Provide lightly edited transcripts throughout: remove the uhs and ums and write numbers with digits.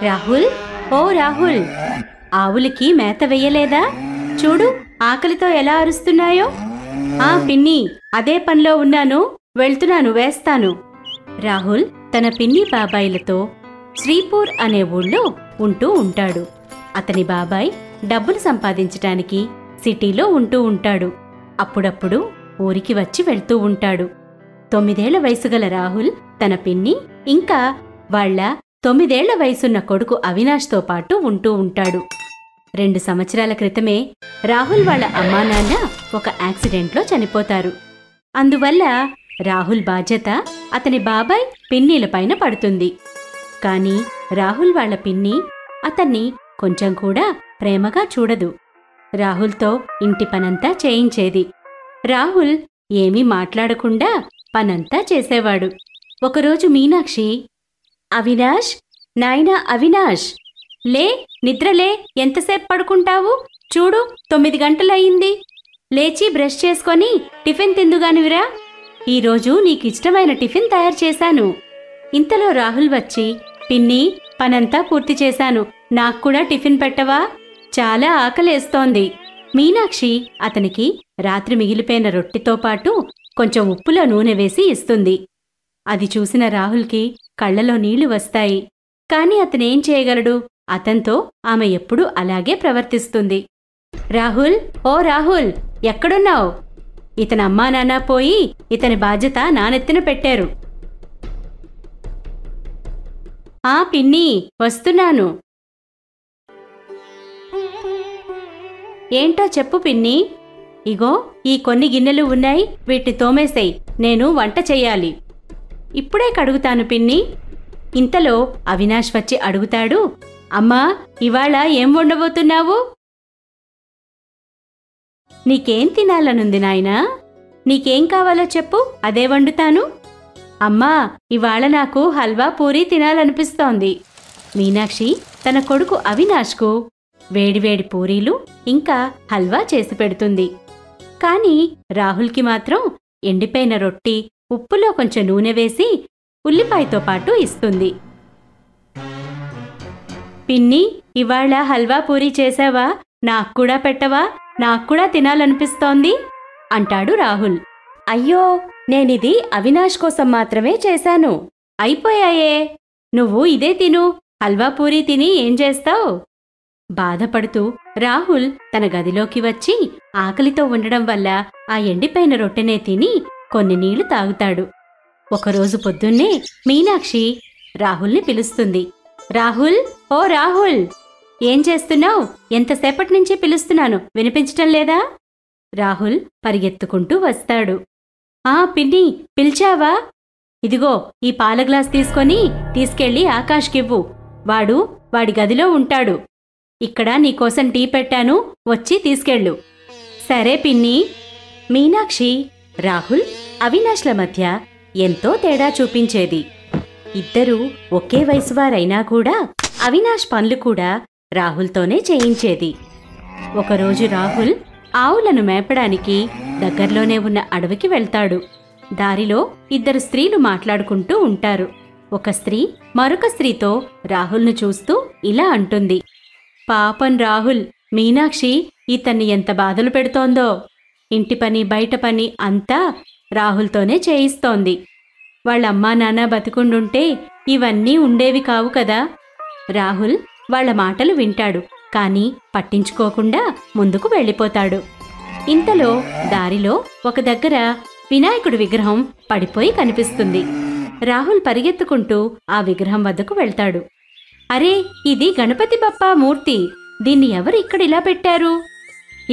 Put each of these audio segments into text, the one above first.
రాహుల్, ఓ రాహుల్, ఆవులకి మేత వెయ్యలేదా? చూడు ఆకలితో ఎలా అరుస్తున్నాయో. ఆ పిన్ని, అదే పనిలో ఉన్నాను, వెళ్తున్నాను, వేస్తాను. రాహుల్ తన పిన్ని బాబాయిలతో శ్రీపూర్ అనే ఊళ్ళో ఉంటూ ఉంటాడు. అతని బాబాయ్ డబ్బులు సంపాదించటానికి సిటీలో ఉంటూ ఉంటాడు. అప్పుడప్పుడు ఊరికి వచ్చి వెళ్తూ ఉంటాడు. 9 ఏళ్ల వయసుగల రాహుల్ తన పిన్ని ఇంకా వాళ్ల 9 ఏళ్ల వయసున్న కొడుకు అవినాష్తో పాటు ఉంటూ ఉంటాడు. 2 సంవత్సరాల క్రితమే రాహుల్ వాళ్ల అమ్మానాన్న ఒక యాక్సిడెంట్లో చనిపోతారు. అందువల్ల రాహుల్ బాధ్యత అతని బాబాయ్ పిన్నీలపైన పడుతుంది. కాని రాహుల్ వాళ్ల పిన్ని అతన్ని కొంచెం కూడా ప్రేమగా చూడదు. రాహుల్తో ఇంటి పనంతా చేయించేది. రాహుల్ ఏమీ మాట్లాడకుండా పనంతా చేసేవాడు. ఒకరోజు మీనాక్షి, అవినాష్, నాయనా అవినాష్, లే, నిద్రలే, ఎంతసేపు పడుకుంటావు? చూడు 9 గంటలయ్యింది. లేచి బ్రష్ చేసుకొని టిఫిన్ తిందుగానివిరా. ఈరోజు నీకిష్టమైన టిఫిన్ తయారు చేశాను. ఇంతలో రాహుల్ వచ్చి, పిన్ని, పనంతా పూర్తి చేశాను, నాక్కూడా టిఫిన్ పెట్టవా? చాలా ఆకలేస్తోంది. మీనాక్షి అతనికి రాత్రి మిగిలిపోయిన రొట్టెతో పాటు కొంచెం ఉప్పులో నూనె వేసి ఇస్తుంది. అది చూసిన రాహుల్కి కళ్లలో నీళ్లు వస్తాయి. కాని అతనేం చేయగలడు? అతనితో ఆమె ఎప్పుడూ అలాగే ప్రవర్తిస్తుంది. రాహుల్, ఓ రాహుల్, ఎక్కడున్నావు? ఇతని అమ్మా నాన్న పోయి ఇతని బాధ్యత నానెత్తిన పెట్టారు. ఆ పిన్ని, వస్తున్నాను. ఏంటో చెప్పు పిన్ని. ఇగో ఈ కొన్ని గిన్నెలు ఉన్నాయి, వీటిని తోమేసేయ్, నేను వంట చెయ్యాలి. ఇప్పుడే కడుగుతాను పిన్ని. ఇంతలో అవినాష్ వచ్చి అడుగుతాడు, అమ్మా, ఇవాళ ఏం వండబోతున్నావు? నీకేం తినాలనుంది నాయనా? నీకేం కావాలో చెప్పు, అదే వండుతాను. అమ్మా, ఇవాళ నాకు హల్వా పూరీ తినాలనిపిస్తోంది. మీనాక్షి తన కొడుకు అవినాష్కు వేడివేడి పూరీలు ఇంకా హల్వా చేసి పెడుతుంది. కాని రాహుల్కి మాత్రం ఎండిపోయిన రొట్టి, ఉప్పులో కొంచెం నూనె వేసి ఉల్లిపాయతో పాటు ఇస్తుంది. పిన్ని, ఇవాళ హల్వా పూరీ చేశావా? నాక్కూడా పెట్టవా? నాక్కూడా తినాలనిపిస్తోంది అంటాడు రాహుల్. అయ్యో, నేనిది అవినాష్ కోసం మాత్రమే చేశాను. అయిపోయాయే, నువ్వు ఇదే తిను. హల్వా పూరీ తిని ఏం చేస్తావు? బాధపడుతూ రాహుల్ తన గదిలోకి వచ్చి ఆకలితో ఉండడం వల్ల ఆ ఎండిపోయిన రొట్టెనే తిని కొన్ని నీళ్లు తాగుతాడు. ఒకరోజు పొద్దున్నే మీనాక్షి రాహుల్ని పిలుస్తుంది. రాహుల్, ఓ రాహుల్, ఏం చేస్తున్నావు? ఎంతసేపటి నుంచి పిలుస్తున్నాను, వినిపించటం లేదా? రాహుల్ పరిగెత్తుకుంటూ వస్తాడు. ఆ పిన్ని, పిలిచావా? ఇదిగో ఈ పాల గ్లాస్ తీసుకెళ్లి ఆకాష్కివ్వు. వాడి గదిలో ఉంటాడు. ఇక్కడ నీకోసం టీ పెట్టాను, వచ్చి తీసుకెళ్ళు. సరే పిన్ని. మీనాక్షి రాహుల్ అవినాష్ల మధ్య ఎంతో తేడా చూపించేది. ఇద్దరూ ఒకే వయసువారైనా కూడా అవినాష్ పనులు కూడా రాహుల్తోనే చేయించేది. ఒకరోజు రాహుల్ ఆవులను మేపడానికి దగ్గర్లోనే ఉన్న అడవికి వెళ్తాడు. దారిలో 2 స్త్రీలు మాట్లాడుకుంటూ ఉంటారు. ఒక స్త్రీ మరొక స్త్రీతో రాహుల్ను చూస్తూ ఇలా అంటుంది, పాపం రాహుల్, మీనాక్షి ఇతన్ని ఎంత బాధలు పెడుతోందో. ఇంటి పని, బయట పని అంతా రాహుల్తోనే చేయిస్తోంది. వాళ్ళమ్మా నాన్న బతికుండుంటే ఇవన్నీ ఉండేవి కావు కదా. రాహుల్ వాళ్ల మాటలు వింటాడు, కాని పట్టించుకోకుండా ముందుకు వెళ్ళిపోతాడు. ఇంతలో దారిలో ఒక దగ్గర వినాయకుడి విగ్రహం పడిపోయి కనిపిస్తుంది. రాహుల్ పరిగెత్తుకుంటూ ఆ విగ్రహం వద్దకు వెళ్తాడు. అరే, ఇది గణపతి బప్పా మూర్తి. దీన్ని ఎవరు ఇక్కడిలా పెట్టారు?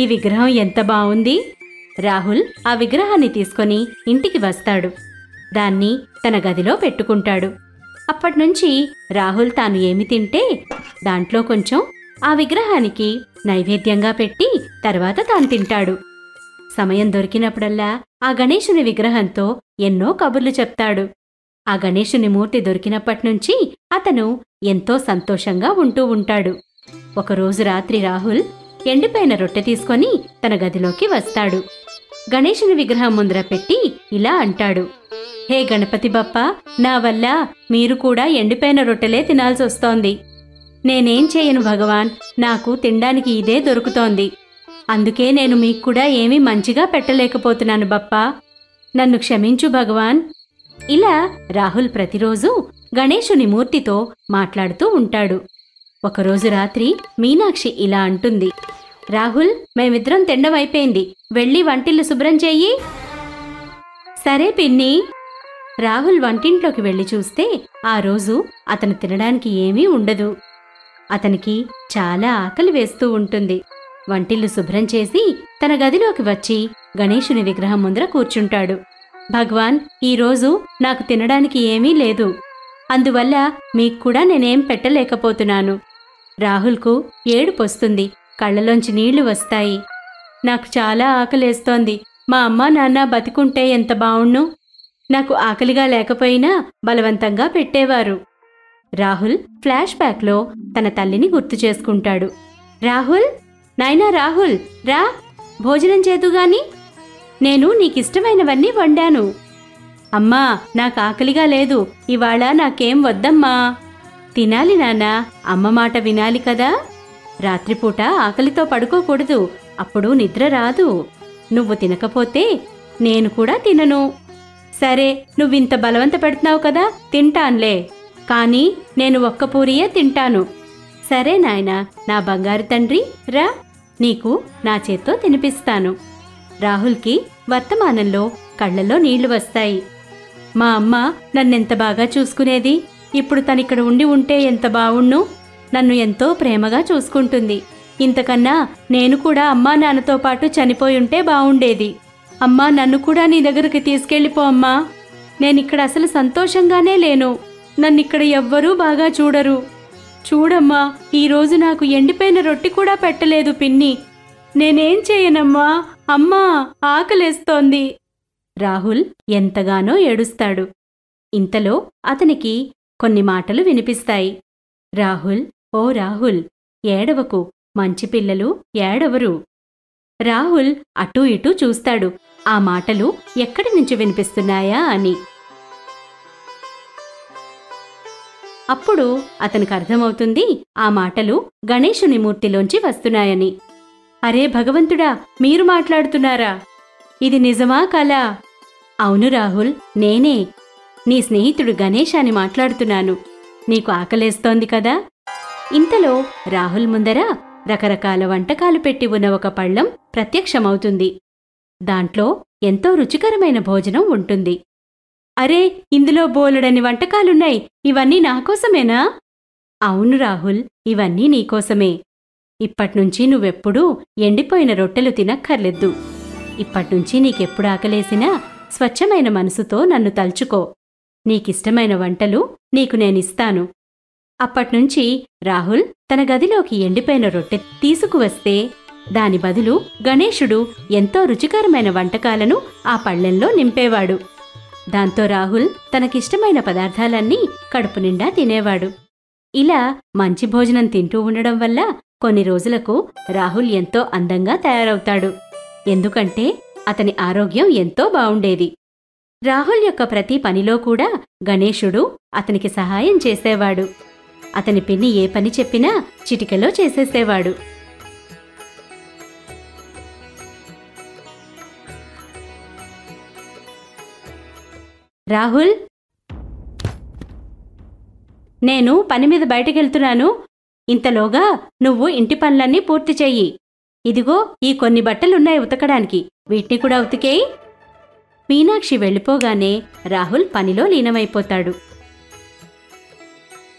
ఈ విగ్రహం ఎంత బావుంది. రాహుల్ ఆ విగ్రహాన్ని తీసుకొని ఇంటికి వస్తాడు. దాన్ని తన గదిలో పెట్టుకుంటాడు. అప్పట్నుంచి రాహుల్ తాను ఏమి తింటే దాంట్లో కొంచెం ఆ విగ్రహానికి నైవేద్యంగా పెట్టి తర్వాత తాను తింటాడు. సమయం దొరికినప్పుడల్లా ఆ గణేశుని విగ్రహంతో ఎన్నో కబుర్లు చెప్తాడు. ఆ గణేశుని మూర్తి దొరికినప్పట్నుంచి అతను ఎంతో సంతోషంగా ఉంటూ ఉంటాడు. ఒకరోజు రాత్రి రాహుల్ ఎండిపోయిన రొట్టె తీసుకొని తన గదిలోకి వస్తాడు. గణేశుని విగ్రహం ముందర పెట్టి ఇలా అంటాడు, హే గణపతి బప్పా, నా వల్ల మీరు కూడా ఎండిపోయిన రొట్టెలే తినాల్సొస్తోంది. నేనేం చేయను భగవాన్, నాకు తినడానికి ఇదే దొరుకుతోంది. అందుకే నేను మీకు కూడా ఏమీ మంచిగా పెట్టలేకపోతున్నాను బప్పా. నన్ను క్షమించు భగవాన్. ఇలా రాహుల్ ప్రతిరోజూ గణేశుని మూర్తితో మాట్లాడుతూ ఉంటాడు. ఒకరోజు రాత్రి మీనాక్షి ఇలా అంటుంది, రాహుల్, మేమిద్దరం తినడం అయిపోయింది, వెళ్ళి వంటిల్లు శుభ్రం చెయ్యి. సరే పిన్ని. రాహుల్ వంటింట్లోకి వెళ్లి చూస్తే ఆ రోజు అతను తినడానికి ఏమీ ఉండదు. అతనికి చాలా ఆకలి వేస్తూ ఉంటుంది. వంటిల్లు శుభ్రం చేసి తన గదిలోకి వచ్చి గణేశుని విగ్రహం ముందర కూర్చుంటాడు. భగవాన్, ఈరోజు నాకు తినడానికి ఏమీ లేదు, అందువల్ల మీకు కూడా నేనేం పెట్టలేకపోతున్నాను. రాహుల్కు ఏడుపొస్తుంది, కళ్ళలోంచి నీళ్లు వస్తాయి. నాకు చాలా ఆకలేస్తోంది. మా అమ్మా నాన్న బతికుంటే ఎంత బావుణ్ణు. నాకు ఆకలిగా లేకపోయినా బలవంతంగా పెట్టేవారు. రాహుల్ ఫ్లాష్ బ్యాక్లో తన తల్లిని గుర్తు చేసుకుంటాడు. రాహుల్, నాయనా రాహుల్, రా, భోజనం చేదుగాని. నేను నీకిష్టమైనవన్నీ వండాను. అమ్మా, నాకు ఆకలిగా లేదు, ఇవాళ నాకేం వద్దమ్మా. తినాలి నాన్నా, అమ్మ మాట వినాలి కదా. రాత్రిపూట ఆకలితో పడుకోకూడదు, అప్పుడు నిద్ర రాదు. నువ్వు తినకపోతే నేను కూడా తినను. సరే, నువ్వింత బలవంత పెడుతున్నావు కదా, తింటాన్లే. కానీ నేను ఒక్క పూరియే తింటాను. సరే నాయనా, నా బంగారు తండ్రి, రా, నీకు నా చేత్తో తినిపిస్తాను. రాహుల్కి వర్తమానంలో కళ్లలో నీళ్లు వస్తాయి. మా అమ్మ నన్నెంత బాగా చూసుకునేది, ఇప్పుడు తనిక్కడ ఉండి ఉంటే ఎంత బావుణ్ణు. నన్ను ఎంతో ప్రేమగా చూసుకుంటుంది. ఇంతకన్నా నేను కూడా అమ్మా నాన్నతో పాటు చనిపోయుంటే బావుండేది. అమ్మా, నన్ను కూడా నీ దగ్గరికి తీసుకెళ్ళిపో అమ్మా. నేనిక్కడ అసలు సంతోషంగానే లేను. నన్నిక్కడ ఎవ్వరూ బాగా చూడరు. చూడమ్మా, ఈరోజు నాకు ఎండిపోయిన రొట్టి కూడా పెట్టలేదు పిన్ని. నేనేం చేయనమ్మా, అమ్మా, ఆకలేస్తోంది. రాహుల్ ఎంతగానో ఏడుస్తాడు. ఇంతలో అతనికి కొన్ని మాటలు వినిపిస్తాయి. రాహుల్, ఓ రాహుల్, ఏడవకు, మంచి పిల్లలు ఏడవరు. రాహుల్ అటూ ఇటూ చూస్తాడు, ఆ మాటలు ఎక్కడి నుంచి వినిపిస్తున్నాయా అని. అప్పుడు అతనికి అర్థమవుతుంది, ఆ మాటలు గణేశుని మూర్తిలోంచి వస్తున్నాయని. అరే భగవంతుడా, మీరు మాట్లాడుతున్నారా? ఇది నిజమా కలా? అవును రాహుల్, నేనే, నీ స్నేహితుడు గణేశాని మాట్లాడుతున్నాను. నీకు ఆకలేస్తోంది కదా. ఇంతలో రాహుల్ ముందర రకరకాల వంటకాలు పెట్టి ఉన్న ఒక పళ్ళం ప్రత్యక్షమవుతుంది. దాంట్లో ఎంతో రుచికరమైన భోజనం ఉంటుంది. అరే, ఇందులో బోలెడన్ని వంటకాలున్నాయి, ఇవన్నీ నాకోసమేనా? అవును రాహుల్, ఇవన్నీ నీకోసమే. ఇప్పట్నుంచి నువ్వెప్పుడూ ఎండిపోయిన రొట్టెలు తినక్కర్లేదు. ఇప్పట్నుంచి నీకెప్పుడు ఆకలేసినా స్వచ్ఛమైన మనసుతో నన్ను తలుచుకో. నీకిష్టమైన వంటలు నీకు నేనిస్తాను. అప్పట్నుంచి రాహుల్ తన గదిలోకి ఎండిపోయిన రొట్టె తీసుకువస్తే దాని బదులు గణేశుడు ఎంతో రుచికరమైన వంటకాలను ఆ పళ్ళెంలో నింపేవాడు. దాంతో రాహుల్ తనకిష్టమైన పదార్థాలన్నీ కడుపు నిండా తినేవాడు. ఇలా మంచి భోజనం తింటూ ఉండడం వల్ల కొన్ని రోజులకు రాహుల్ ఎంతో అందంగా తయారవుతాడు. ఎందుకంటే అతని ఆరోగ్యం ఎంతో బావుండేది. రాహుల్ యొక్క ప్రతి పనిలో కూడా గణేశుడు అతనికి సహాయం చేసేవాడు. అతని పిన్ని ఏ పని చెప్పినా చిటికెలో చేసేసేవాడు. రాహుల్, నేను పని మీద బయటకెళ్తున్నాను. ఇంతలోగా నువ్వు ఇంటి పనులన్నీ పూర్తి చెయ్యి. ఇదిగో ఈ కొన్ని బట్టలున్నాయి ఉతకడానికి, వీటిని కూడా ఉతికేయి. మీనాక్షి వెళ్ళిపోగానే రాహుల్ పనిలో లీనమైపోతాడు.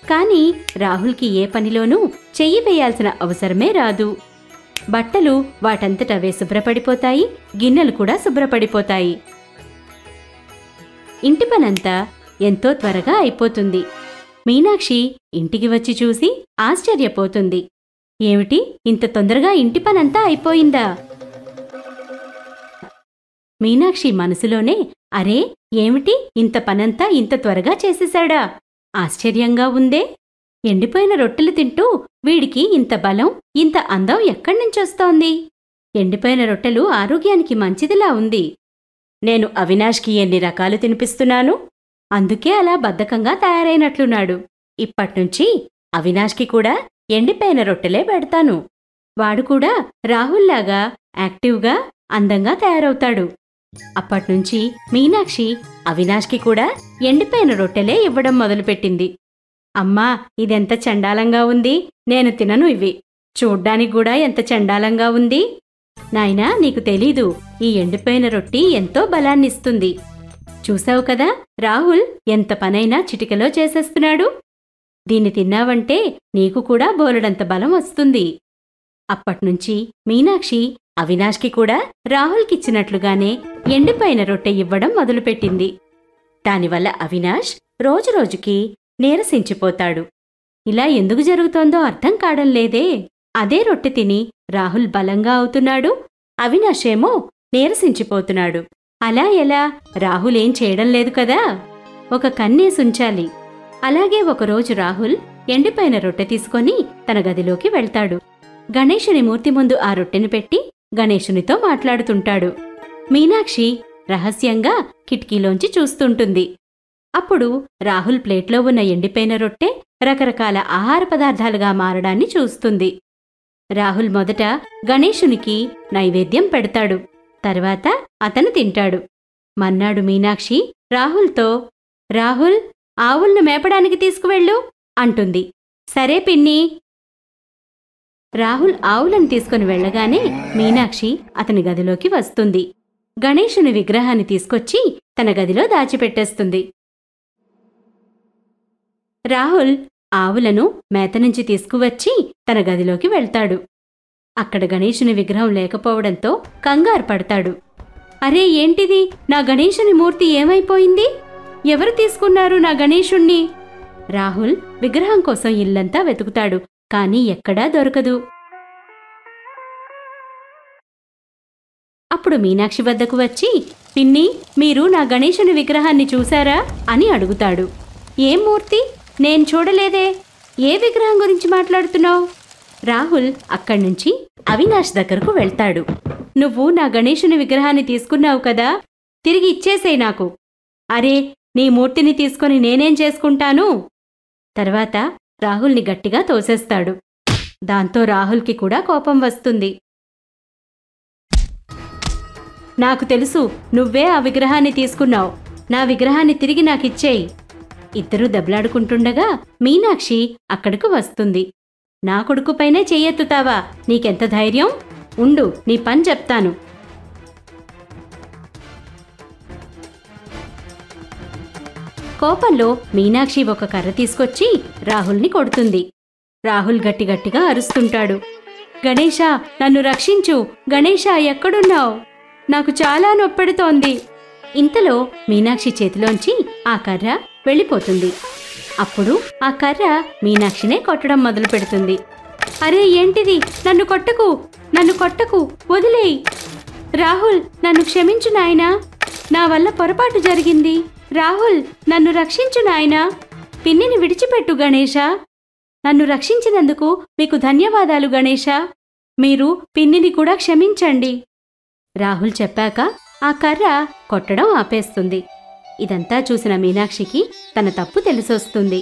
కాని రాహుల్కి ఏ పనిలోనూ చెయ్యి వేయాల్సిన అవసరమే రాదు. బట్టలు వాటంతటవే శుభ్రపడిపోతాయి, గిన్నెలు కూడా శుభ్రపడిపోతాయి. ఇంటి పనంతా ఎంతో త్వరగా అయిపోతుంది. మీనాక్షి ఇంటికి వచ్చి చూసి ఆశ్చర్యపోతుంది. ఏమిటి, ఇంత తొందరగా ఇంటి పనంతా అయిపోయిందా? మీనాక్షి మనసులోనే, అరే, ఏమిటి, ఇంత పనంతా ఇంత త్వరగా చేసేశాడా? ఆశ్చర్యంగా ఉందే. ఎండిపోయిన రొట్టెలు తింటూ వీడికి ఇంత బలం, ఇంత అందం ఎక్కడ్నుంచొస్తోంది? ఎండిపోయిన రొట్టెలు ఆరోగ్యానికి మంచిదిలా ఉంది. నేను అవినాష్కి ఎన్ని రకాలు తినిపిస్తున్నాను, అందుకే అలా బద్ధకంగా తయారైనట్లున్నాడు. ఇప్పట్నుంచి అవినాష్కి కూడా ఎండిపోయిన రొట్టెలే పెడతాను. వాడు కూడా రాహుల్లాగా యాక్టివ్గా అందంగా తయారవుతాడు. అప్పట్నుంచి మీనాక్షి అవినాష్కి కూడా ఎండిపోయిన రొట్టెలే ఇవ్వడం మొదలుపెట్టింది. అమ్మా, ఇదెంత చండాలంగా ఉంది, నేను తినను ఇవి. చూడ్డానికి కూడా ఎంత చండాలంగా ఉంది. నాయనా, నీకు తెలీదు, ఈ ఎండిపోయిన రొట్టి ఎంతో బలాన్నిస్తుంది. చూసావు కదా, రాహుల్ ఎంత పనైనా చిటికెలో చేసేస్తున్నాడు. దీన్ని తిన్నావంటే నీకు కూడా బోలెడంత బలం వస్తుంది. అప్పట్నుంచి మీనాక్షి అవినాష్కి కూడా రాహుల్కిచ్చినట్లుగానే ఎండిపోయిన రొట్టె ఇవ్వడం మొదలుపెట్టింది. దానివల్ల అవినాష్ రోజురోజుకి నీరసించిపోతాడు. ఇలా ఎందుకు జరుగుతోందో అర్థం కావడం లేదే. అదే రొట్టె తిని రాహుల్ బలంగా అవుతున్నాడు, అవినాష్ ఏమో నీరసించిపోతున్నాడు. అలా ఎలా? రాహుల్ ఏం చేయడం లేదు కదా. ఒక కన్నేసుంచాలి. అలాగే ఒకరోజు రాహుల్ ఎండిపోయిన రొట్టె తీసుకొని తన గదిలోకి వెళ్తాడు. గణేశుని మూర్తి ముందు ఆ రొట్టెని పెట్టి గణేశునితో మాట్లాడుతుంటాడు. మీనాక్షి రహస్యంగా కిటికీలోంచి చూస్తుంటుంది. అప్పుడు రాహుల్ ప్లేట్లో ఉన్న ఎండిపోయిన రొట్టె రకరకాల ఆహార పదార్థాలుగా మారడాన్ని చూస్తుంది. రాహుల్ మొదట గణేశునికి నైవేద్యం పెడతాడు. తర్వాత అతను తింటాడు. మన్నాడు మీనాక్షి రాహుల్తో, రాహుల్, ఆవుల్ను మేపడానికి తీసుకువెళ్ళు అంటుంది. సరే పిన్ని. రాహుల్ ఆవులను తీసుకుని వెళ్లగానే మీనాక్షి అతని గదిలోకి వస్తుంది. గణేశుని విగ్రహాన్ని తీసుకొచ్చి తన గదిలో దాచిపెట్టేస్తుంది. రాహుల్ ఆవులను మేత నుంచి తీసుకువచ్చి తన గదిలోకి వెళ్తాడు. అక్కడ గణేశుని విగ్రహం లేకపోవడంతో కంగారు పడతాడు. అరే, ఏంటిది? నా గణేశుని మూర్తి ఏమైపోయింది? ఎవరు తీసుకున్నారు నా గణేశుణ్ణి? రాహుల్ విగ్రహం కోసం ఇల్లంతా వెతుకుతాడు, కానీ ఎక్కడా దొరకదు. అప్పుడు మీనాక్షి వద్దకు వచ్చి, పిన్ని, మీరు నా గణేశుని విగ్రహాన్ని చూశారా అని అడుగుతాడు. ఏం మూర్తి? నేను చూడలేదే. ఏ విగ్రహం గురించి మాట్లాడుతున్నావు? రాహుల్ అక్కడ్నుంచి అవినాష్ దగ్గరకు వెళ్తాడు. నువ్వు నా గణేశుని విగ్రహాన్ని తీసుకున్నావు కదా, తిరిగి ఇచ్చేసేయ్ నాకు. అరే, నీ మూర్తిని తీసుకొని నేనేం చేసుకుంటాను? తర్వాత రాహుల్ని గట్టిగా తోసేస్తాడు. దాంతో రాహుల్కి కూడా కోపం వస్తుంది. నాకు తెలుసు, నువ్వే ఆ విగ్రహాన్ని తీసుకున్నావు. నా విగ్రహాన్ని తిరిగి నాకిచ్చేయి. ఇద్దరూ దెబ్బలాడుకుంటుండగా మీనాక్షి అక్కడకు వస్తుంది. నా కొడుకుపైనే చెయ్యెత్తుతావా? నీకెంత ధైర్యం? ఉండు, నీ పని చెప్తాను. కోపంలో మీనాక్షి ఒక కర్ర తీసుకొచ్చి రాహుల్ని కొడుతుంది. రాహుల్ గట్టిగట్టిగా అరుస్తుంటాడు. గణేశా, నన్ను రక్షించు! గణేశా, ఎక్కడున్నావు? నాకు చాలా నొప్పెడుతోంది. ఇంతలో మీనాక్షి చేతిలోంచి ఆ కర్ర వెళ్ళిపోతుంది. అప్పుడు ఆ కర్ర మీనాక్షినే కొట్టడం మొదలు పెడుతుంది. అరే, ఏంటిది? నన్ను కొట్టకు, నన్ను కొట్టకు, వదిలేయ్. రాహుల్, నన్ను క్షమించు నాయనా. నా వల్ల పొరపాటు జరిగింది. రాహుల్, నన్ను రక్షించు నాయనా. పిన్నిని విడిచిపెట్టు గణేశా. నన్ను రక్షించినందుకు మీకు ధన్యవాదాలు గణేశా. మీరు పిన్నిని కూడా క్షమించండి. రాహుల్ చెప్పాక ఆ కర్ర కొట్టడం ఆపేస్తుంది. ఇదంతా చూసిన మీనాక్షికి తన తప్పు తెలిసొస్తుంది.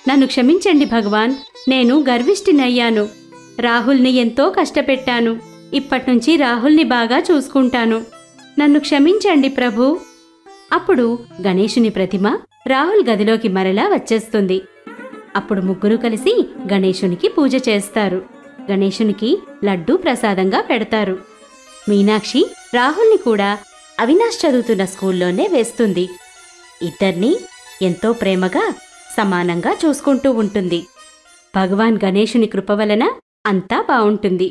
నన్ను క్షమించండి భగవాన్, నేను గర్విష్ఠినయ్యాను. రాహుల్ని ఎంతో కష్టపెట్టాను. ఇప్పట్నుంచి రాహుల్ని బాగా చూసుకుంటాను. నన్ను క్షమించండి ప్రభూ. అప్పుడు గణేశుని ప్రతిమ రాహుల్ గదిలోకి మరలా వచ్చేస్తుంది. అప్పుడు ముగ్గురు కలిసి గణేశునికి పూజ చేస్తారు. గణేశునికి లడ్డూ ప్రసాదంగా పెడతారు. మీనాక్షి రాహుల్ని కూడా అవినాష్ చదువుతున్న స్కూల్లోనే వేస్తుంది. ఇద్దర్నీ ఎంతో ప్రేమగా సమానంగా చూసుకుంటూ ఉంటుంది. భగవాన్ గణేశుని కృప వలన అంతా బావుంటుంది.